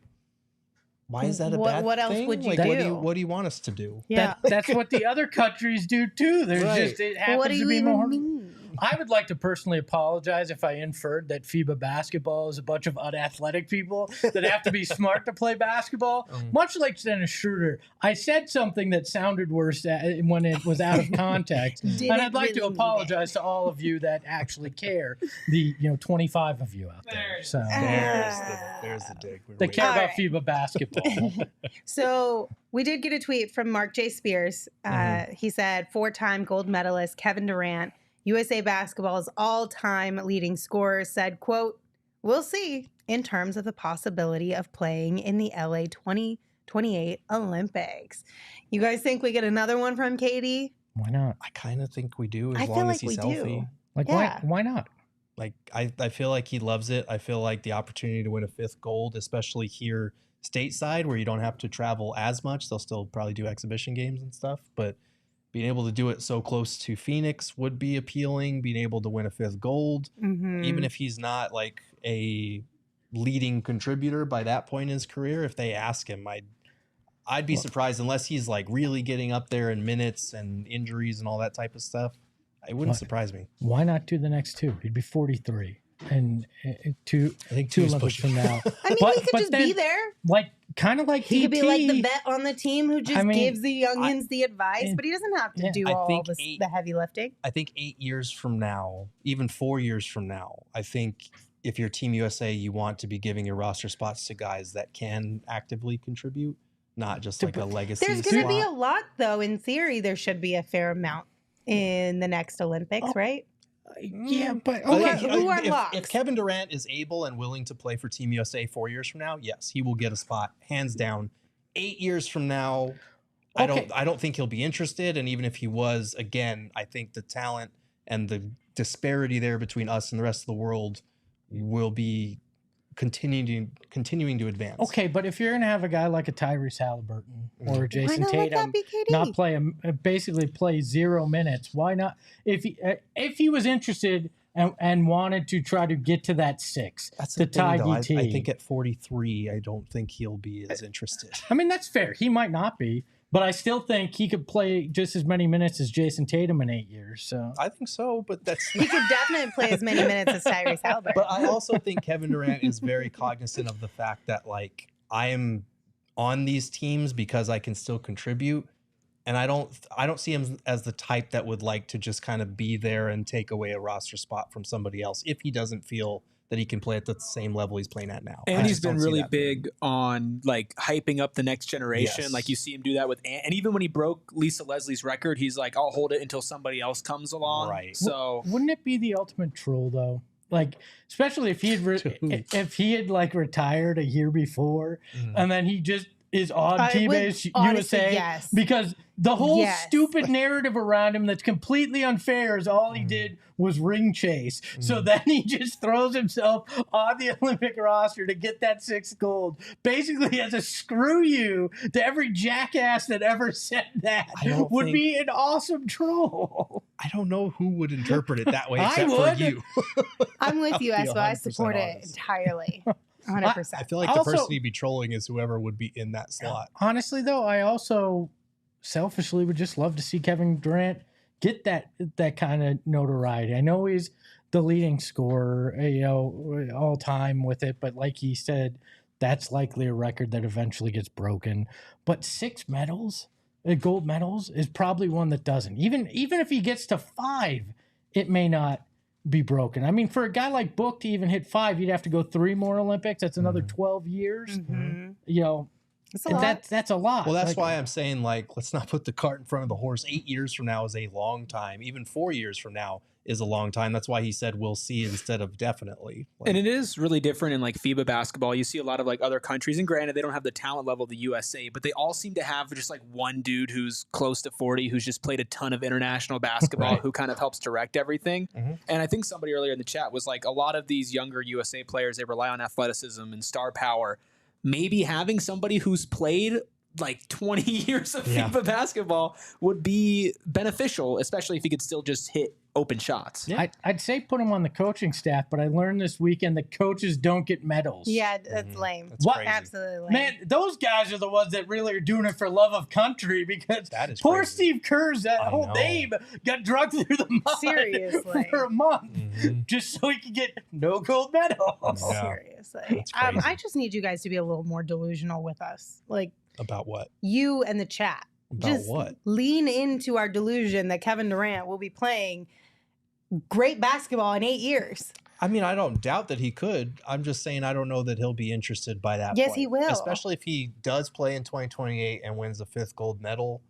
why is that a bad thing? What else would you like, do? What do you want us to do? Yeah. That's what the other countries do too. There's just it happens What do to you be even more. mean? I would like to personally apologize if I inferred that FIBA basketball is a bunch of unathletic people that have to be smart to play basketball. Much like Dennis Schroeder, I said something that sounded worse when it was out of context, and I'd like to apologize to all of you that actually care. The 25 of you out there. So There's the dig. they care All about right. FIBA basketball. So we did get a tweet from Mark J. Spears. He said, 4-time gold medalist Kevin Durant, USA Basketball's all-time leading scorer, said, quote, "We'll see in terms of the possibility of playing in the LA 2028 Olympics." You guys think we get another one from KD? Why not? I kind of think we do, I as feel long like as he's we do. healthy. Like Yeah. why not? Like I feel like he loves it. I feel like the opportunity to win a 5th gold, especially here stateside where you don't have to travel as much. They'll still probably do exhibition games and stuff, but being able to do it so close to Phoenix would be appealing. Being able to win a 5th gold, even if he's not like a leading contributor by that point in his career, if they ask him, I'd be surprised unless he's like really getting up there in minutes and injuries and all that type of stuff. It wouldn't surprise me. Why not do the next 2? He'd be 43. And I two think 2 is Olympics pushing. from now. I mean, he could just be there. Like, kind of like He could be DT. like the vet on the team who just gives the youngins the advice, I- but he doesn't have to do I all think the heavy lifting. I think 8 years from now, even 4 years from now, I think if you're Team USA, you want to be giving your roster spots to guys that can actively contribute, not just like a legacy There's going to be a slot. lot, though. In theory, there should be a fair amount in the next Olympics, right? Yeah, but Who are if locks? Kevin Durant is able and willing to play for Team USA 4 years from now, yes, he will get a spot, hands down. 8 years from now, I don't think he'll be interested. And even if he was, again, I think the talent and the disparity there between us and the rest of the world will be continuing to advance. Okay, but if you're going to have a guy like a Tyrese Halliburton or a Jason not let Tatum that be KD? not play basically play 0 minutes, why not? If he was interested and wanted to try to get to that 6, That's to the thing, tie though. I DT. think at 43, I don't think he'll be as interested. I mean, that's fair. He might not be, but I still think he could play just as many minutes as Jason Tatum in 8 years. So I think so, but that's He could definitely play as many minutes as Tyrese Halliburton. But I also think Kevin Durant is very cognizant of the fact that, like, I am on these teams because I can still contribute. And I don't see him as the type that would like to just kind of be there and take away a roster spot from somebody else if he doesn't feel that he can play at the same level he's playing at now. And I he's just don't been see really that for him. big on like hyping up the next generation. Yes. Like you see him do that with, and even when he broke Lisa Leslie's record, he's like, I'll hold it until somebody else comes along. Right. So Wouldn't it be the ultimate troll though? Like, especially if he had like retired a year before, and then he just is on Team USA, yes. because the whole Yes. stupid narrative around him that's completely unfair is all he did was ring chase. So then he just throws himself on the Olympic roster to get that 6th gold. Basically, as a screw you to every jackass that ever said that would be an awesome troll. I don't know who would interpret it that way I except would. for you. I'm with you, I'll be Espo. I 100% support it honest. entirely. 100%. I feel like the person he'd be trolling is whoever would be in that slot. Honestly, though, I also selfishly would just love to see Kevin Durant get that kind of notoriety. I know he's the leading scorer, all time with it, but like he said, that's likely a record that eventually gets broken. But 6 medals, gold medals, is probably one that doesn't. Even if he gets to 5, it may not be broken. I mean, for a guy like Book to even hit 5, you'd have to go 3 more Olympics. That's another 12 years. That's a lot. That's a lot. Well, that's why I'm saying, like, let's not put the cart in front of the horse. 8 years from now is a long time. Even 4 years from now is a long time. That's why he said we'll see instead of definitely. and it is really different in like FIBA basketball. You see a lot of like other countries, and granted, they don't have the talent level of the USA, but they all seem to have just like one dude who's close to 40, who's just played a ton of international basketball, who kind of helps direct everything. And I think somebody earlier in the chat was like, a lot of these younger USA players, they rely on athleticism and star power. Maybe having somebody who's played like 20 years of FIBA basketball would be beneficial, especially if he could still just hit open shots. Yeah. I'd say put him on the coaching staff, but I learned this weekend that coaches don't get medals. Yeah, that's lame. That's What? crazy. Absolutely lame. Man, those guys are the ones that really are doing it for love of country, because That is poor crazy. Steve Kerr's whole know. name got drugged through the mud Seriously. for a month just so he could get no gold medals. Yeah. Seriously. That's crazy. I just need you guys to be a little more delusional with us. Like About what? you and the chat. About Just what? lean into our delusion that Kevin Durant will be playing great basketball in 8 years. I mean, I don't doubt that he could. I'm just saying I don't know that he'll be interested by that Yes, point. he will. Especially if he does play in 2028 and wins the 5th gold medal.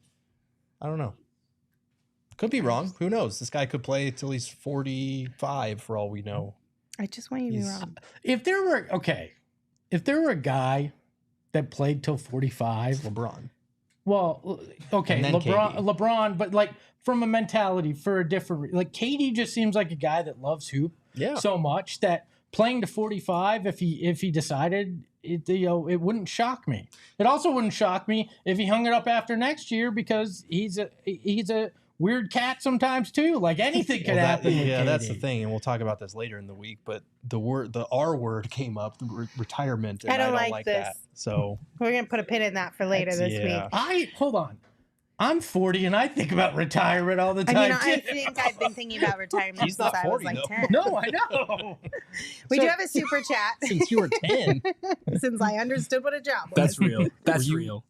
I don't know. Could be wrong. Who knows? This guy could play till he's 45 for all we know. I just want you to be He's- wrong. If there were a guy that played till 45, LeBron. well, okay, And then LeBron, but like from a mentality for a different, like KD just seems like a guy that loves hoop Yeah. so much that playing to 45, if he decided, it wouldn't shock me. It also wouldn't shock me if he hung it up after next year, because he's a weird cat sometimes too. Like anything could happen. with That's the KD. thing, and we'll talk about this later in the week. But the R word came up, retirement, and I I don't don't like that. this. So We're going to put a pin in that for later this week. Hold on. I'm 40 and I think about retirement all the I time. mean, I too. think I've been thinking about retirement He's since not I was 40 like though. 10. No, I know. We So- do have a super chat since you were 10, since I understood what a job was. That's real. That's you- real.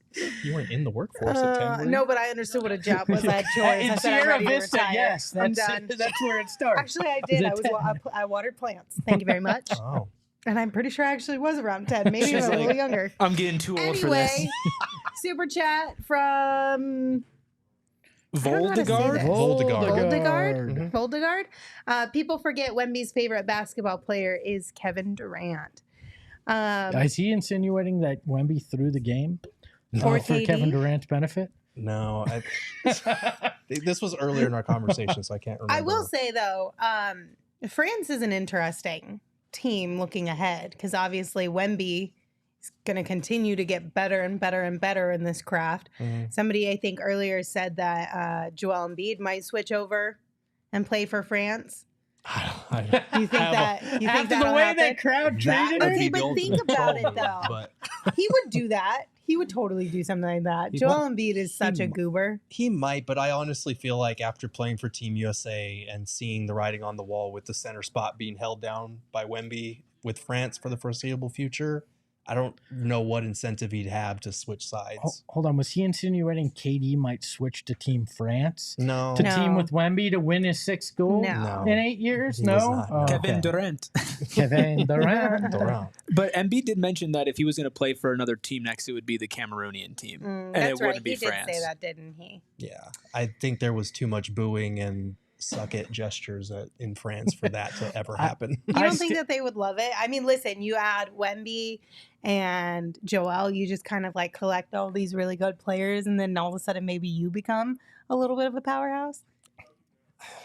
you weren't in the workforce at 10. were you? No, but I understood what a job was. I had chores. In I said I'm Sierra ready to Vista, retire. yes, I'm that's done. that's where it starts. Actually, I did. Is it 10? I watered plants. Thank you very much. Oh, And I'm pretty sure I actually was around 10, maybe She's a little like, younger. I'm getting too old for this. Anyway, super chat from I don't know how to say Voldegard? this. Voldegard. Voldegard. People forget Wemby's favorite basketball player is Kevin Durant. Is he insinuating that Wemby threw the game Or for KD? Kevin Durant's benefit? no. This was earlier in our conversation, so I can't remember. I will say though, France is an interesting team looking ahead, because obviously Wemby is going to continue to get better and better and better in this craft. Mhm. Somebody I think earlier said that Joel Embiid might switch over and play for France. I Do you think that? You think After the that'll way happen? that crowd treated Okay, him? but think about it, though. But He would do that. He would totally do something like that. He Joel Embiid is such a might. goober. he might, but I honestly feel like after playing for Team USA and seeing the writing on the wall with the center spot being held down by Wemby with France for the foreseeable future, I don't know what incentive he'd have to switch sides. Hold on, was he insinuating KD might switch to Team France? No. To team with Wemby to win his 6th goal No. in 8 years? He No? was not, no. Kevin Durant. Kevin Durant. Durant. But Embiid did mention that if he was going to play for another team next, it would be the Cameroonian team. And That's it right. wouldn't be He France. did say that, didn't he? Yeah. I think there was too much booing and suck it gestures in France for that to ever happen. You don't think that they would love it? I mean, listen, you add Wemby and Joel, you just kind of like collect all these really good players, and then all of a sudden maybe you become a little bit of a powerhouse.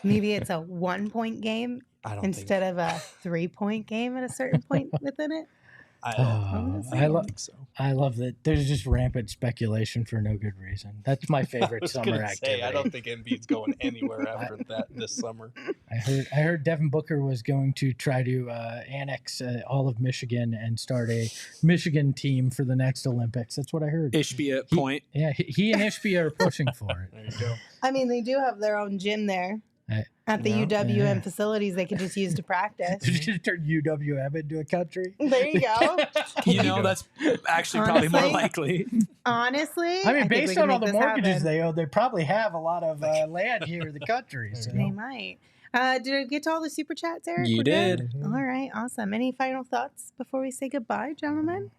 Maybe it's a 1-point game I don't instead of a 3-point game at a certain point within it. I love that. There's just rampant speculation for no good reason. That's my I favorite was summer gonna activity. say, I don't think Embiid's going anywhere after that this summer. I heard Devin Booker was going to try to annex all of Michigan and start a Michigan team for the next Olympics. That's what I heard. Ishbia point. Yeah, he and Ishbia are pushing for it. There you go. I mean, they do have their own gym there at the UWM facilities they could just use to practice. Did you just turn UWM into a country? There you go. You know, that's actually probably more Honestly. likely. Honestly, I mean, think we based can on all make the this mortgages happen. they owe, they probably have a lot of land here in the country. So. They might. Did I get to all the super chats, Eric? You We're good? did. All right, awesome. Any final thoughts before we say goodbye, gentlemen?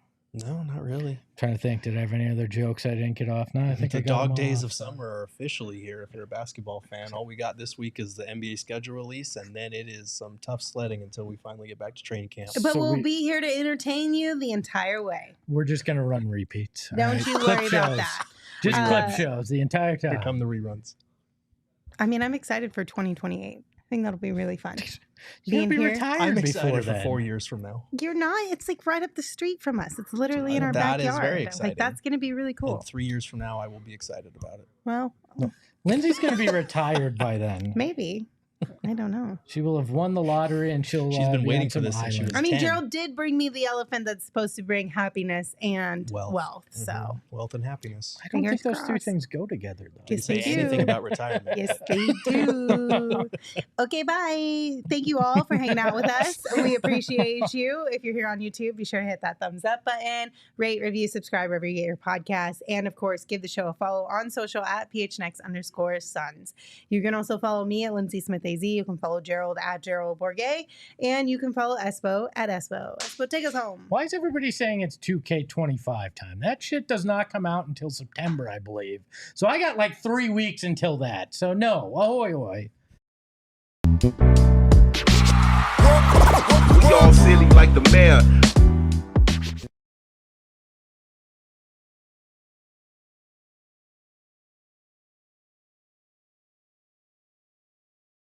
No, not really. Trying to think, did I have any other jokes I didn't get off? No, I think The I got them dog days all of off. summer are officially here if you're a basketball fan. All we got this week is the NBA schedule release, and then it is some tough sledding until we finally get back to training camp. But So we'll we- be here to entertain you the entire way. We're just gonna run repeats. all Don't right? you Clip worry about shows. that. Just Uh, clip shows the entire Here time. come the reruns. I mean, I'm excited for 2028. I think that'll be really fun. You're gonna be being here. retired I'm before excited for then. 4 years from now. You're not. It's like right up the street from us. It's literally in our That is backyard. very Like exciting. that's going to be really cool. And 3 years from now, I will be excited about it. Well, Lindsay's gonna be retired by then. maybe. I don't know. She will have won the lottery, and she'll. She's been be waiting on for some this since she island. was I mean, 10. Gerald did bring me the elephant that's supposed to bring happiness and wealth. So Mhm. Wealth and happiness. I don't Fingers think those two crossed. things go together, though. Yes, Didn't they say anything do. about retirement. yes, they do. Okay, bye. Thank you all for hanging out with us. We appreciate you. If you're here on YouTube, be sure to hit that thumbs up button, rate, review, subscribe wherever you get your podcast, and of course, give the show a follow on social at PHNX_Suns. You can also follow me at Lindsay Smith AZ. You can follow Gerald at Gerald Bourget, and you can follow Espo at Espo. Espo, take us home. Why is everybody saying it's 2K25 time? That shit does not come out until September, I believe. So I got like 3 weeks until that. So no, ahoy, ahoy. We all silly like the mayor.